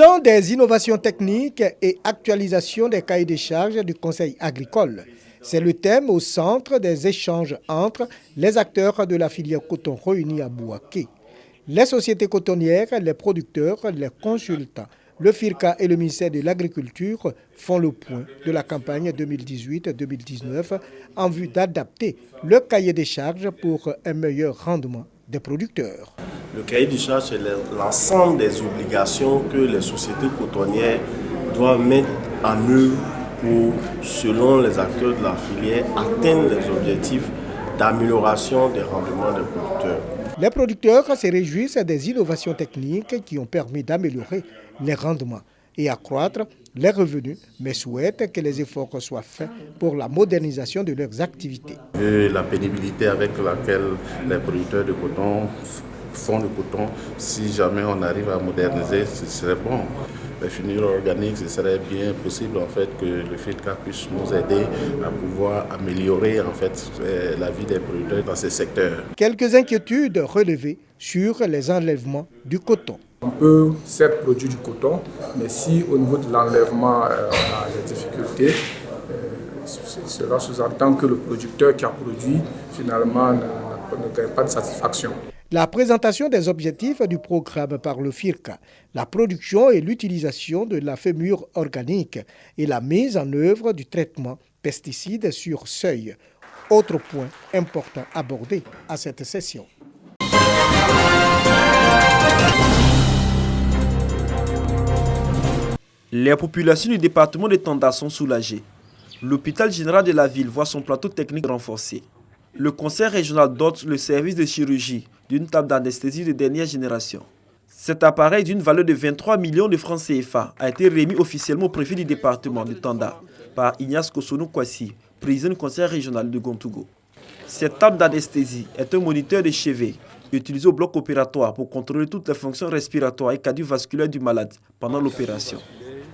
Bilan des innovations techniques et actualisation des cahiers des charges du Conseil agricole. C'est le thème au centre des échanges entre les acteurs de la filière coton réunis à Bouaké. Les sociétés cotonnières, les producteurs, les consultants, le FIRCA et le ministère de l'Agriculture font le point de la campagne 2018-2019 en vue d'adapter le cahier des charges pour un meilleur rendement des producteurs. Le cahier des charges, c'est l'ensemble des obligations que les sociétés cotonnières doivent mettre en œuvre pour, selon les acteurs de la filière, atteindre les objectifs d'amélioration des rendements des producteurs. Les producteurs se réjouissent des innovations techniques qui ont permis d'améliorer les rendements et accroître les revenus, mais souhaitent que les efforts soient faits pour la modernisation de leurs activités. Et la pénibilité avec laquelle les producteurs de coton font le coton, si jamais on arrive à moderniser, ce serait bon. Les fumures organiques, ce serait bien possible en fait que le FIRCA puisse nous aider à pouvoir améliorer en fait la vie des producteurs dans ces secteurs. Quelques inquiétudes relevées sur les enlèvements du coton. On peut certes produire du coton, mais si au niveau de l'enlèvement on a des difficultés, cela sous-entend que le producteur qui a produit finalement ne gagne pas de satisfaction. La présentation des objectifs du programme par le FIRCA, la production et l'utilisation de la fémure organique et la mise en œuvre du traitement pesticides sur seuil. Autre point important abordé à cette session. Les populations du département de Tanda sont soulagées. L'hôpital général de la ville voit son plateau technique renforcé. Le conseil régional dote le service de chirurgie d'une table d'anesthésie de dernière génération. Cet appareil d'une valeur de 23 millions de francs CFA a été remis officiellement au préfet du département de Tanda par Ignace Kosonou Kwasi, président du conseil régional de Gontougo. Cette table d'anesthésie est un moniteur de chevet utilisé au bloc opératoire pour contrôler toutes les fonctions respiratoires et cardiovasculaires du malade pendant l'opération.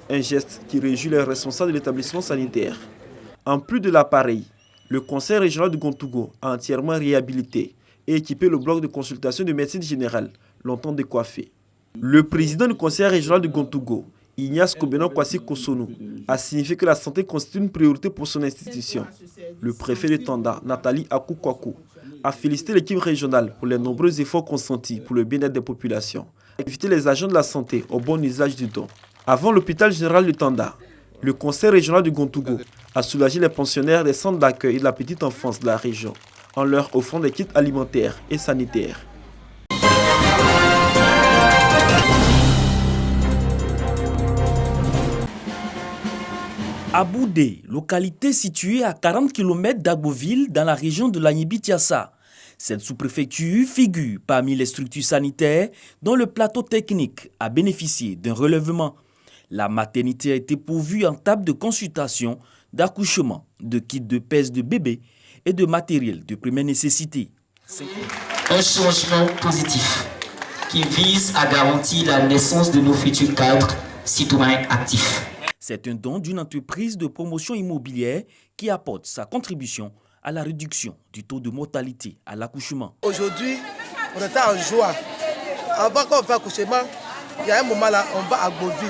Un geste qui réjouit les responsables de l'établissement sanitaire. En plus de l'appareil, le conseil régional de Gontougo a entièrement réhabilité et équipé le bloc de consultation de médecine générale, longtemps décoiffé. Le président du conseil régional de Gontougo, Ignace Kwasi Kosonou, a signifié que la santé constitue une priorité pour son institution. Le préfet de Tanda, Nathalie Akukwaku, a félicité l'équipe régionale pour les nombreux efforts consentis pour le bien-être des populations et invité les agents de la santé au bon usage du don. Avant l'hôpital général de Tanda, le conseil régional de Gontougo a soulagé les pensionnaires des centres d'accueil et de la petite enfance de la région en leur offrant des kits alimentaires et sanitaires. À Boudé, localité située à 40 km d'Agboville dans la région de l'Agnibi-Tiassa. Cette sous-préfecture figure parmi les structures sanitaires dont le plateau technique a bénéficié d'un relèvement. La maternité a été pourvue en table de consultation, d'accouchement, de kits de pèse de bébé et de matériel de première nécessité. Un changement positif qui vise à garantir la naissance de nos futurs cadres citoyens actifs. C'est un don d'une entreprise de promotion immobilière qui apporte sa contribution à la réduction du taux de mortalité à l'accouchement. Aujourd'hui, on est en joie. Avant qu'on fasse l'accouchement, il y a un moment là, on va à Beauville.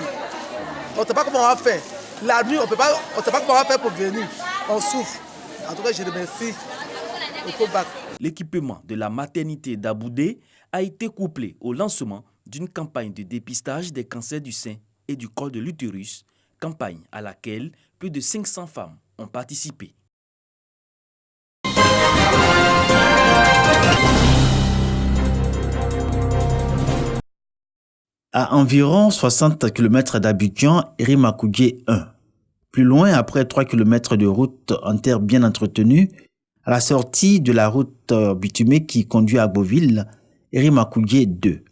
On ne sait pas comment on va faire. La nuit, on ne sait pas comment on va faire pour venir. On souffre. En tout cas, je remercie le combat. L'équipement de la maternité d'Aboudé a été couplé au lancement d'une campagne de dépistage des cancers du sein et du col de l'utérus, campagne à laquelle plus de 500 femmes ont participé. À environ 60 km d'Abidjan, Irimakoudié 1. Plus loin, après 3 km de route en terre bien entretenue, à la sortie de la route bitumée qui conduit à Beauville, Irimakoudié 2.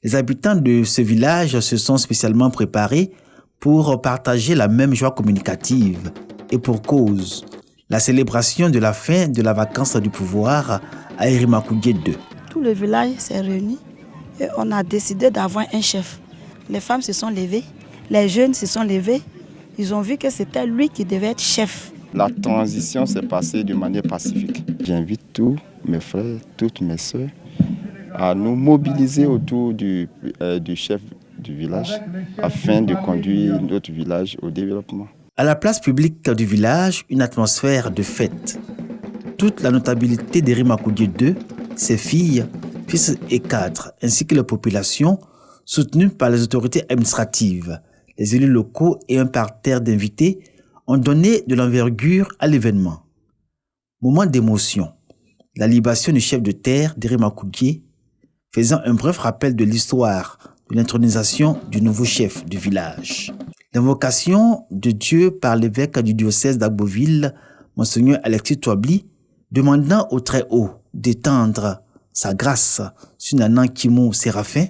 Les habitants de ce village se sont spécialement préparés pour partager la même joie communicative et pour cause, la célébration de la fin de la vacance du pouvoir à Irimakoudié 2. Tout le village s'est réuni et on a décidé d'avoir un chef. Les femmes se sont levées, les jeunes se sont levés, ils ont vu que c'était lui qui devait être chef. La transition s'est passée de manière pacifique. J'invite tous mes frères, toutes mes soeurs à nous mobiliser autour du chef du village afin de conduire notre village au développement. À la place publique du village, une atmosphère de fête. Toute la notabilité d'Herima Koudje II, ses filles, fils et cadres, ainsi que la population, soutenue par les autorités administratives, les élus locaux et un parterre d'invités, ont donné de l'envergure à l'événement. Moment d'émotion. La libation du chef de terre d'Herima Koudje, faisant un bref rappel de l'histoire de l'intronisation du nouveau chef du village. L'invocation de Dieu par l'évêque du diocèse d'Agboville, Monseigneur Alexis Touabli, demandant au Très-Haut d'étendre sa grâce sur Nanan Kimou Séraphin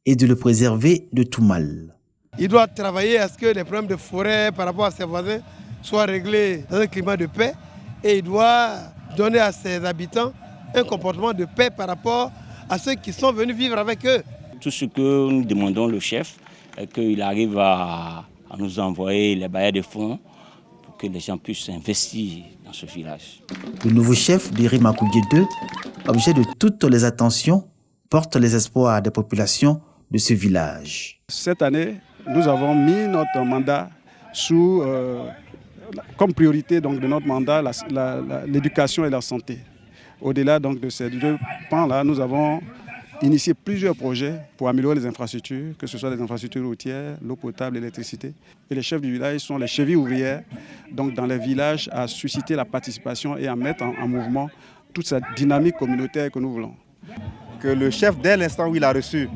et de le préserver de tout mal. Il doit travailler à ce que les problèmes de forêt par rapport à ses voisins soient réglés dans un climat de paix et il doit donner à ses habitants un comportement de paix par rapport à ceux qui sont venus vivre avec eux. Tout ce que nous demandons au chef est qu'il arrive à nous envoyer les bailleurs de fonds pour que les gens puissent investir dans ce village. Le nouveau chef d'Herima Koudje II, objet de toutes les attentions, porte les espoirs des populations de ce village. Cette année, nous avons mis notre mandat sous, comme priorité donc, de notre mandat l'éducation et la santé. Au-delà donc, de ces deux pans-là, nous avons initié plusieurs projets pour améliorer les infrastructures, que ce soit les infrastructures routières, l'eau potable, l'électricité. Et les chefs du village sont les chevilles ouvrières donc dans les villages à susciter la participation et à mettre en mouvement toute cette dynamique communautaire que nous voulons. Que le chef, dès l'instant où il a reçu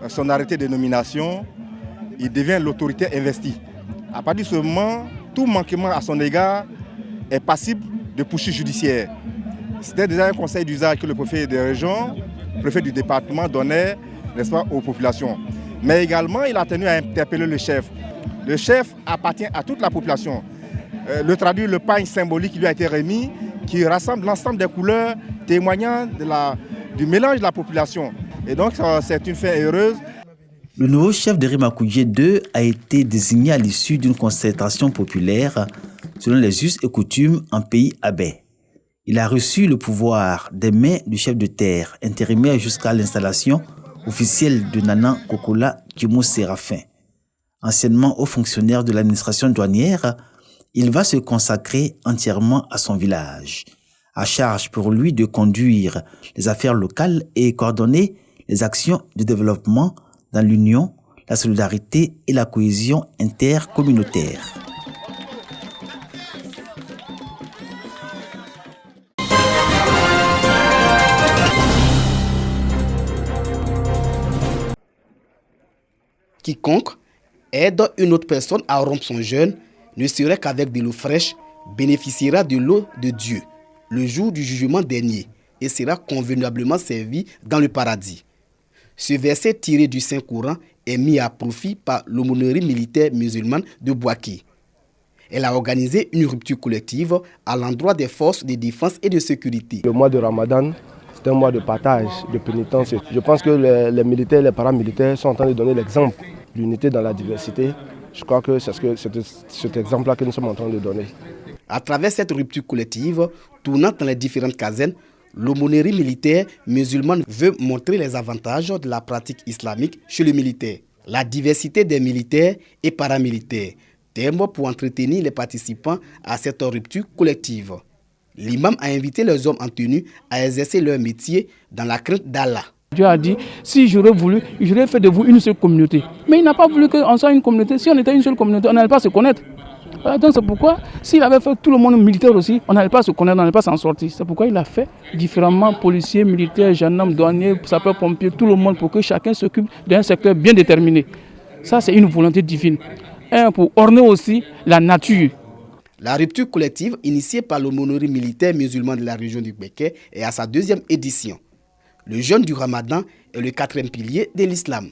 son arrêté de nomination, il devient l'autorité investie. À partir de ce moment, tout manquement à son égard est passible de poursuites judiciaires. C'était déjà un conseil d'usage que le préfet de région, le préfet du département donnait, n'est-ce pas, aux populations. Mais également, il a tenu à interpeller le chef. Le chef appartient à toute la population. Le traduit le pagne symbolique qui lui a été remis, qui rassemble l'ensemble des couleurs témoignant du mélange de la population. Et donc, c'est une fin heureuse. Le nouveau chef d'Herima Koudje II a été désigné à l'issue d'une concertation populaire selon les us et coutumes en pays abé. Il a reçu le pouvoir des mains du chef de terre, intérimaire jusqu'à l'installation officielle de Nanan Kokola Kimou Séraphin. Anciennement haut fonctionnaire de l'administration douanière, il va se consacrer entièrement à son village. À charge pour lui de conduire les affaires locales et coordonner les actions de développement dans l'union, la solidarité et la cohésion intercommunautaire. Quiconque aide une autre personne à rompre son jeûne ne serait qu'avec de l'eau fraîche bénéficiera de l'eau de Dieu le jour du jugement dernier et sera convenablement servi dans le paradis. Ce verset tiré du Saint-Coran est mis à profit par l'aumônerie militaire musulmane de Bouaké. Elle a organisé une rupture collective à l'endroit des forces de défense et de sécurité. Le mois de Ramadan, c'est un mois de partage, de pénitence. Je pense que les militaires et les paramilitaires sont en train de donner l'exemple d'unité dans la diversité. Je crois que c'est cet exemple-là que nous sommes en train de donner. À travers cette rupture collective, tournant dans les différentes casernes, l'aumônerie militaire musulmane veut montrer les avantages de la pratique islamique chez les militaires. La diversité des militaires et paramilitaires, terme pour entretenir les participants à cette rupture collective. L'imam a invité les hommes en tenue à exercer leur métier dans la crainte d'Allah. Dieu a dit, si j'aurais voulu, j'aurais fait de vous une seule communauté. Mais il n'a pas voulu qu'on soit une communauté. Si on était une seule communauté, on n'allait pas se connaître. Donc c'est pourquoi, s'il avait fait tout le monde militaire aussi, on n'allait pas se connaître, on n'allait pas s'en sortir. C'est pourquoi il a fait différemment policiers, militaires, gendarmes, douaniers, sapeurs-pompiers, tout le monde pour que chacun s'occupe d'un secteur bien déterminé. Ça, c'est une volonté divine. Et pour orner aussi la nature. La rupture collective, initiée par l'aumônerie militaire musulmane de la région du Békay, est à sa 2e édition. Le jeûne du Ramadan est le 4e pilier de l'islam.